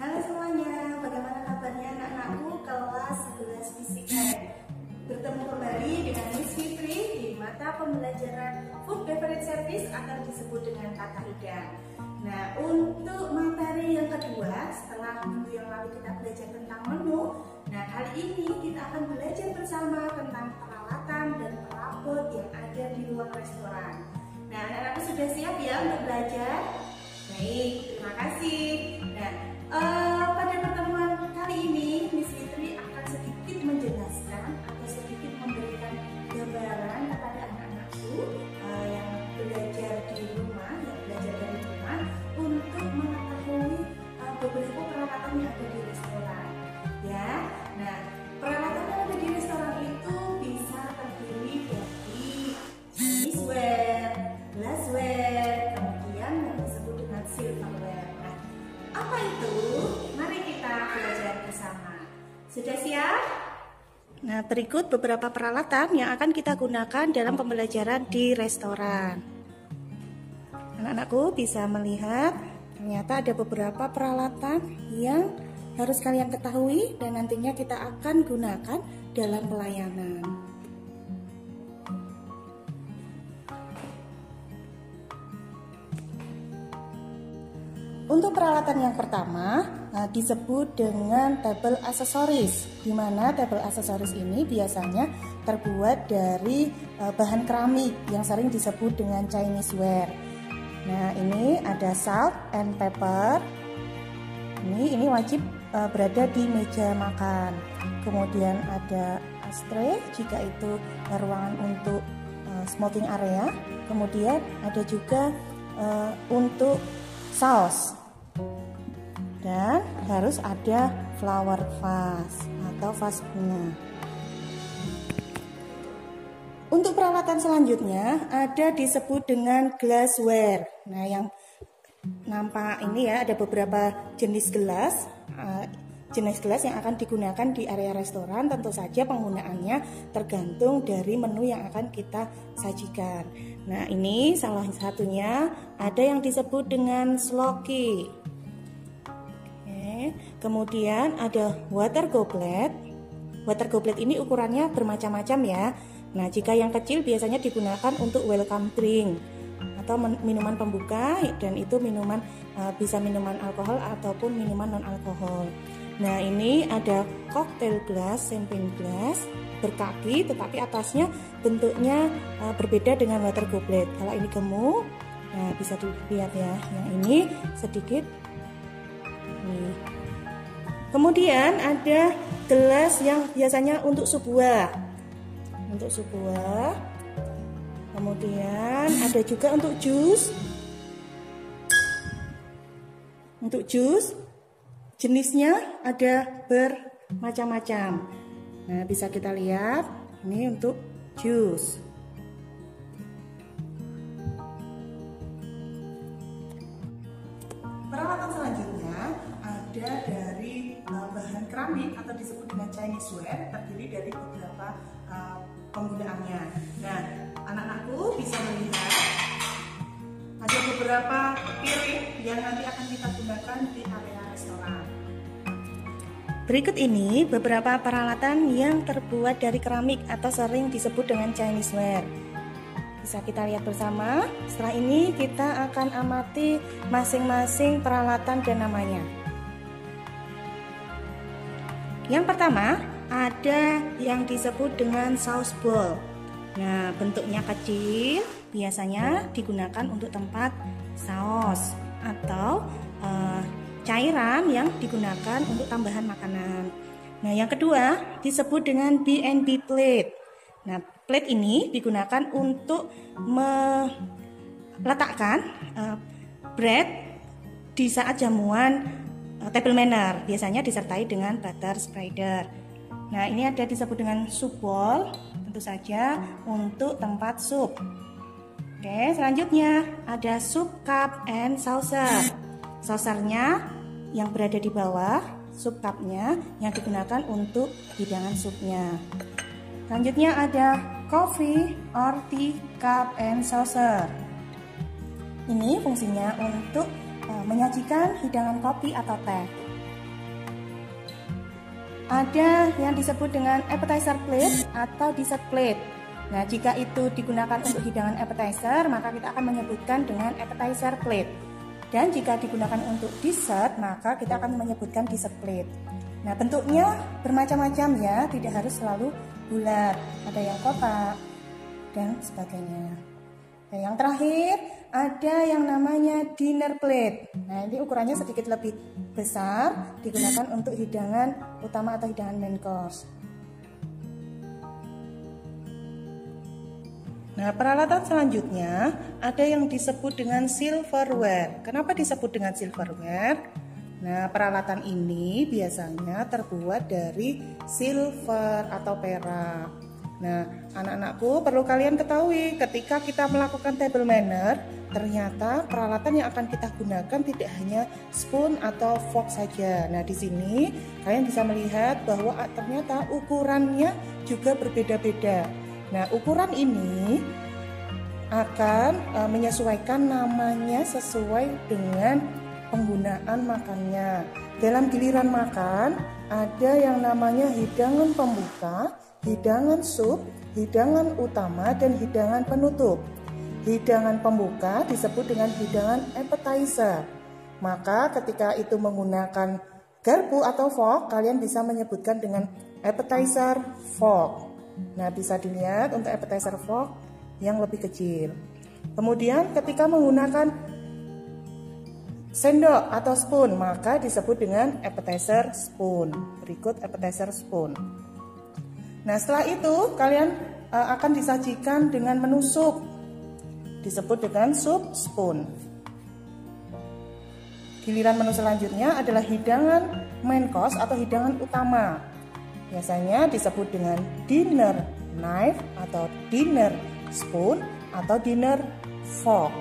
Halo semuanya, bagaimana kabarnya anak-anakku kelas 11 fisika? Bertemu kembali dengan Miss Fitri di mata pembelajaran Food Beverage Service atau disebut dengan kata hidang. Nah, untuk materi yang kedua setelah minggu yang lalu kita belajar tentang menu, nah kali ini kita akan belajar bersama tentang peralatan dan perabot yang ada di ruang restoran. Nah, anak-anakku sudah siap ya untuk belajar? Baik, terima kasih. Nah, pada pertemuan kali ini Miss Fitri akan sedikit menjelaskan atau sedikit memberikan gambaran kepada anak-anakku yang belajar di rumah, yang belajar dari rumah untuk mengetahui beberapa peralatan yang ada di restoran. Ya, nah peralatan yang ada di restoran itu bisa terdiri dari Chinese-ware, glassware, kemudian yang disebut dengan silverware. Nah, apa itu? Mari kita belajar bersama. Sudah siap? Nah, berikut beberapa peralatan yang akan kita gunakan dalam pembelajaran di restoran. Anak-anakku bisa melihat ternyata ada beberapa peralatan yang harus kalian ketahui dan nantinya kita akan gunakan dalam pelayanan. Untuk peralatan yang pertama disebut dengan table aksesoris, di mana table aksesoris ini biasanya terbuat dari bahan keramik yang sering disebut dengan Chinese ware. Nah, ini ada salt and pepper. Ini wajib berada di meja makan. Kemudian ada ashtray jika itu ruangan untuk smoking area. Kemudian ada juga untuk saus. Dan harus ada flower vase atau vas bunga. Untuk peralatan selanjutnya ada disebut dengan glassware. Nah, yang nampak ini ya ada beberapa jenis gelas. Jenis gelas yang akan digunakan di area restoran, tentu saja penggunaannya tergantung dari menu yang akan kita sajikan. Nah, ini salah satunya ada yang disebut dengan sloki. Kemudian ada water goblet. Water goblet ini ukurannya bermacam-macam ya. Nah, jika yang kecil biasanya digunakan untuk welcome drink atau minuman pembuka, dan itu minuman bisa minuman alkohol ataupun minuman non alkohol. Nah, ini ada cocktail glass, champagne glass berkaki tetapi atasnya bentuknya berbeda dengan water goblet. Kalau ini gemuk, nah bisa dilihat ya. Yang ini sedikit. Nih. Kemudian ada gelas yang biasanya untuk sup buah. Untuk sup buah. Kemudian ada juga untuk jus. Untuk jus jenisnya ada bermacam-macam. Nah, bisa kita lihat ini untuk jus. Peralatan selanjutnya ada dari bahan keramik atau disebut dengan Chinese ware, terdiri dari beberapa penggunaannya. Nah, anak-anakku bisa melihat ada beberapa piring yang nanti akan kita gunakan di area restoran. Berikut ini beberapa peralatan yang terbuat dari keramik atau sering disebut dengan Chinese ware. Bisa kita lihat bersama. Setelah ini kita akan amati masing-masing peralatan dan namanya. Yang pertama ada yang disebut dengan sauce bowl. Nah, bentuknya kecil, biasanya digunakan untuk tempat saus atau cairan yang digunakan untuk tambahan makanan. Nah, yang kedua disebut dengan B&B plate. Nah, plate ini digunakan untuk meletakkan bread di saat jamuan table manner, biasanya disertai dengan butter spreader. Nah, ini ada disebut dengan soup bowl, tentu saja untuk tempat sup. Oke, selanjutnya ada soup cup and saucer. Saucernya yang berada di bawah, soup cupnya yang digunakan untuk hidangan supnya. Selanjutnya ada coffee or tea cup and saucer. Ini fungsinya untuk menyajikan hidangan kopi atau teh. Ada yang disebut dengan appetizer plate atau dessert plate. Nah, jika itu digunakan untuk hidangan appetizer, maka kita akan menyebutkan dengan appetizer plate. Dan jika digunakan untuk dessert, maka kita akan menyebutkan dessert plate. Nah, bentuknya bermacam-macam ya, tidak harus selalu bulat. Ada yang kotak dan sebagainya. Nah, yang terakhir ada yang namanya dinner plate. Nah, ini ukurannya sedikit lebih besar, digunakan untuk hidangan utama atau hidangan main course. Nah, peralatan selanjutnya ada yang disebut dengan silverware. Kenapa disebut dengan silverware? Nah, peralatan ini biasanya terbuat dari silver atau perak. Nah, anak-anakku, perlu kalian ketahui ketika kita melakukan table manner, ternyata peralatan yang akan kita gunakan tidak hanya spoon atau fork saja. Nah, di sini kalian bisa melihat bahwa ternyata ukurannya juga berbeda-beda. Nah, ukuran ini akan menyesuaikan namanya sesuai dengan penggunaan makannya. Dalam giliran makan ada yang namanya hidangan pembuka, hidangan sup, hidangan utama, dan hidangan penutup. Hidangan pembuka disebut dengan hidangan appetizer. Maka ketika itu menggunakan garpu atau fork, kalian bisa menyebutkan dengan appetizer fork. Nah, bisa dilihat untuk appetizer fork yang lebih kecil. Kemudian ketika menggunakan sendok atau spoon, maka disebut dengan appetizer spoon. Berikut appetizer spoon. Nah, setelah itu kalian akan disajikan dengan menu sup, disebut dengan soup spoon. Giliran menu selanjutnya adalah hidangan main course atau hidangan utama. Biasanya disebut dengan dinner knife atau dinner spoon atau dinner fork.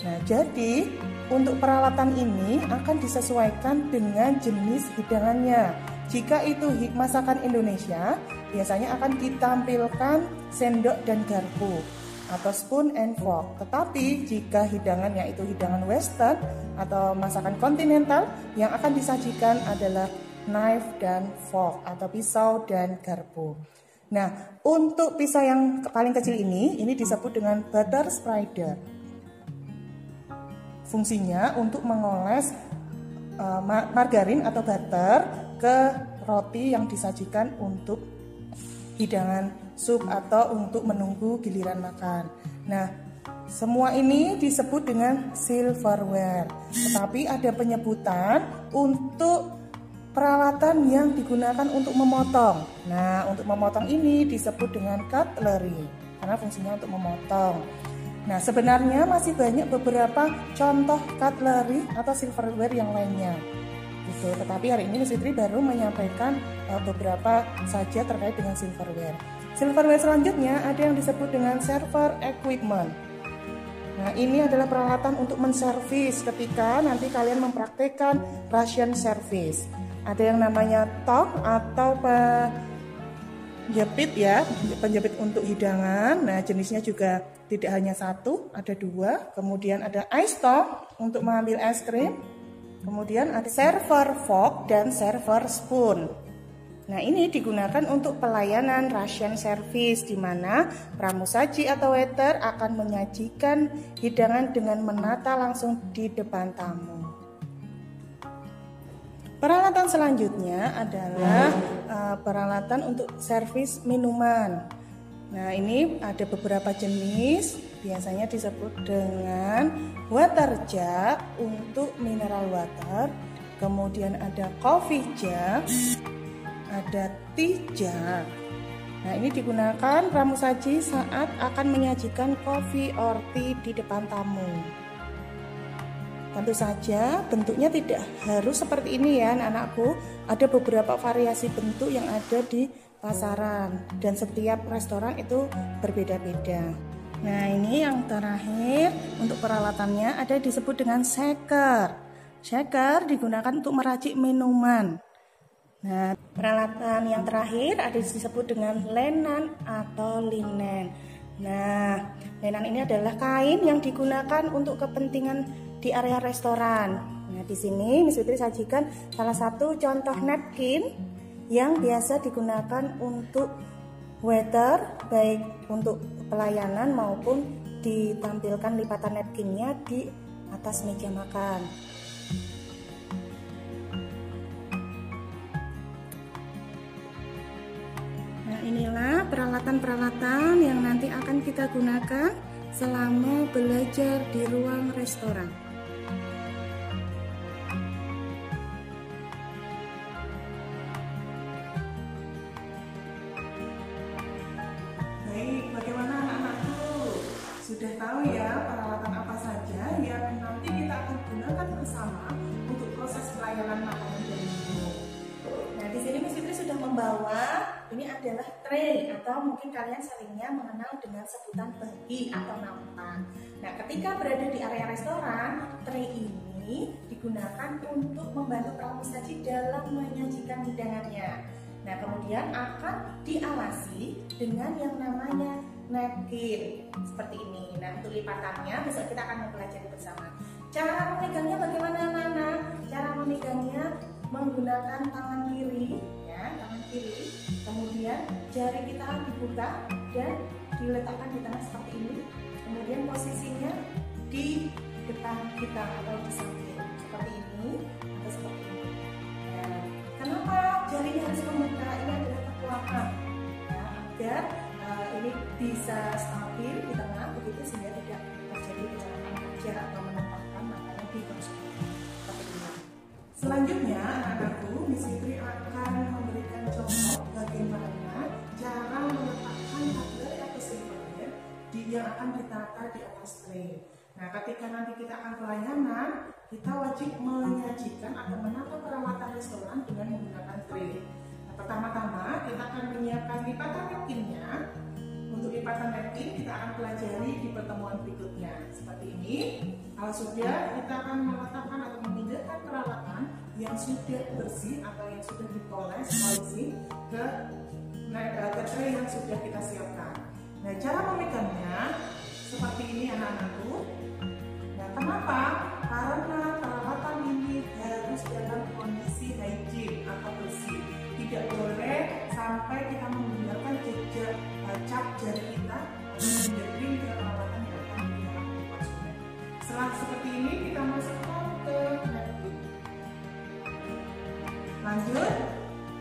Nah, jadi untuk peralatan ini akan disesuaikan dengan jenis hidangannya. Jika itu masakan Indonesia, biasanya akan ditampilkan sendok dan garpu atau spoon and fork. Tetapi jika hidangannya itu hidangan western atau masakan kontinental, yang akan disajikan adalah knife dan fork atau pisau dan garpu. Nah, untuk pisau yang paling kecil ini disebut dengan butter spreader. Fungsinya untuk mengoles margarin atau butter ke roti yang disajikan untuk hidangan sup atau untuk menunggu giliran makan. Nah, semua ini disebut dengan silverware. Tetapi ada penyebutan untuk peralatan yang digunakan untuk memotong. Nah, untuk memotong ini disebut dengan cutlery karena fungsinya untuk memotong. Nah, sebenarnya masih banyak beberapa contoh cutlery atau silverware yang lainnya. Gitu. Tetapi hari ini Miss Fitri baru menyampaikan beberapa saja terkait dengan silverware. Silverware selanjutnya ada yang disebut dengan server equipment. Nah, ini adalah peralatan untuk menservis ketika nanti kalian mempraktekkan ration service. Ada yang namanya tong atau penjepit ya, penjepit untuk hidangan. Nah, jenisnya juga tidak hanya satu, ada dua. Kemudian ada ice tong untuk mengambil es krim. Kemudian ada server fork dan server spoon. Nah, ini digunakan untuk pelayanan ration service di mana pramusaji atau waiter akan menyajikan hidangan dengan menata langsung di depan tamu. Peralatan selanjutnya adalah peralatan untuk servis minuman. Nah, ini ada beberapa jenis, biasanya disebut dengan water jug untuk mineral water, kemudian ada coffee jug, ada tea jug. Nah, ini digunakan pramusaji saat akan menyajikan kopi or tea di depan tamu. Tentu saja bentuknya tidak harus seperti ini ya anak-anakku. Ada beberapa variasi bentuk yang ada di pasaran dan setiap restoran itu berbeda-beda. Nah, ini yang terakhir untuk peralatannya ada disebut dengan shaker. Shaker digunakan untuk meracik minuman. Nah, peralatan yang terakhir ada disebut dengan lenan atau linen. Nah, lenan ini adalah kain yang digunakan untuk kepentingan di area restoran. Nah, di sini Miss Fitri sajikan salah satu contoh napkin yang biasa digunakan untuk waiter, baik untuk pelayanan maupun ditampilkan lipatan napkinnya di atas meja makan. Nah, inilah peralatan-peralatan yang nanti akan kita gunakan selama belajar di ruang restoran. Baik, bagaimana anak-anakku? Sudah tahu ya peralatan apa saja yang nanti kita akan gunakan bersama untuk proses pelayanan makanan dan minum. Nah, di sini Miss Fitri sudah membawa, ini adalah tray atau mungkin kalian seringnya mengenal dengan sebutan bagi atau nampan. Nah, ketika berada di area restoran, tray ini digunakan untuk membantu pelaku saji dalam menyajikan hidangannya. Nah, kemudian akan dialasi dengan yang namanya napkin seperti ini. Nah, untuk lipatannya besok kita akan mempelajari bersama. Cara memegangnya bagaimana anak-anak? Cara memegangnya menggunakan tangan kiri, ya, tangan kiri. Kemudian jari kita dibuka dan diletakkan di tengah seperti ini. Kemudian posisinya di depan kita atau di samping seperti ini atau seperti ini. Nah, kenapa jarinya harus membuka? Ini adalah kekuatan, ya, agar ini bisa stabil di tengah begitu sehingga tidak terjadi kecelakaan kerja atau menempatkan makanan di konsumen seperti ini. Selanjutnya, anak-anakku, Miss Fitri akan memberikan contoh bagaimana cara meletakkan cutlery atau silverware yang akan ditata di atas tray. Nah, ketika nanti kita akan pelayanan, kita wajib menyajikan atau menata peralatan restoran dengan menggunakan tray. Nah, pertama-tama kita akan menyiapkan lipatan napkinnya. Untuk lipatan napkin kita akan pelajari di pertemuan berikutnya. Seperti ini. Kalau sudah, kita akan meletakkan atau memindahkan peralatan yang sudah bersih atau yang sudah dipoles, polisi ke tray yang sudah kita siapkan. Nah, cara memegangnya seperti ini anak-anakku. Nah, kenapa? Karena peralatan ini harus dalam kondisi hygiene atau bersih. Tidak boleh sampai kita menggunakan jejak cap jari kita atau menjepring ke peralatan yang akan digunakan untuk konsumen. Setelah seperti ini kita masukkan ke napkin. Lanjut,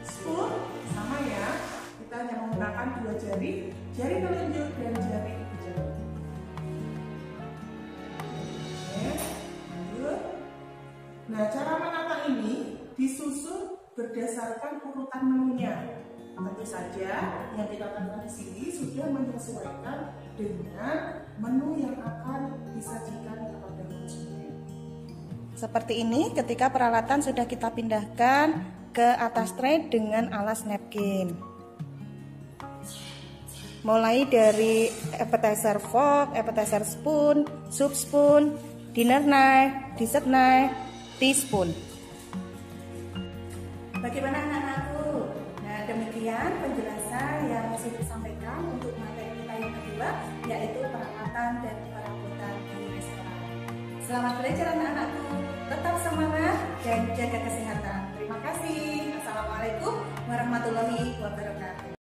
spoon sama ya. Kita hanya menggunakan dua jari, jari telunjuk dan jari ibu jari. Oke, lanjut. Nah, cara menata ini disusun berdasarkan urutan menunya. Tentu saja yang kita lakukan di sini sudah menyesuaikan dengan menu yang akan disajikan kepada konsumen. Seperti ini ketika peralatan sudah kita pindahkan ke atas tray dengan alas napkin. Mulai dari appetizer fork, appetizer spoon, soup spoon, dinner knife, dessert knife, teaspoon. Bagaimana anak-anakku? Nah, demikian penjelasan yang saya sampaikan untuk materi kita yang kedua, yaitu peralatan dan perabotan di restoran. Selamat belajar anak-anakku, tetap semangat dan jaga kesehatan. Terima kasih. Assalamualaikum warahmatullahi wabarakatuh.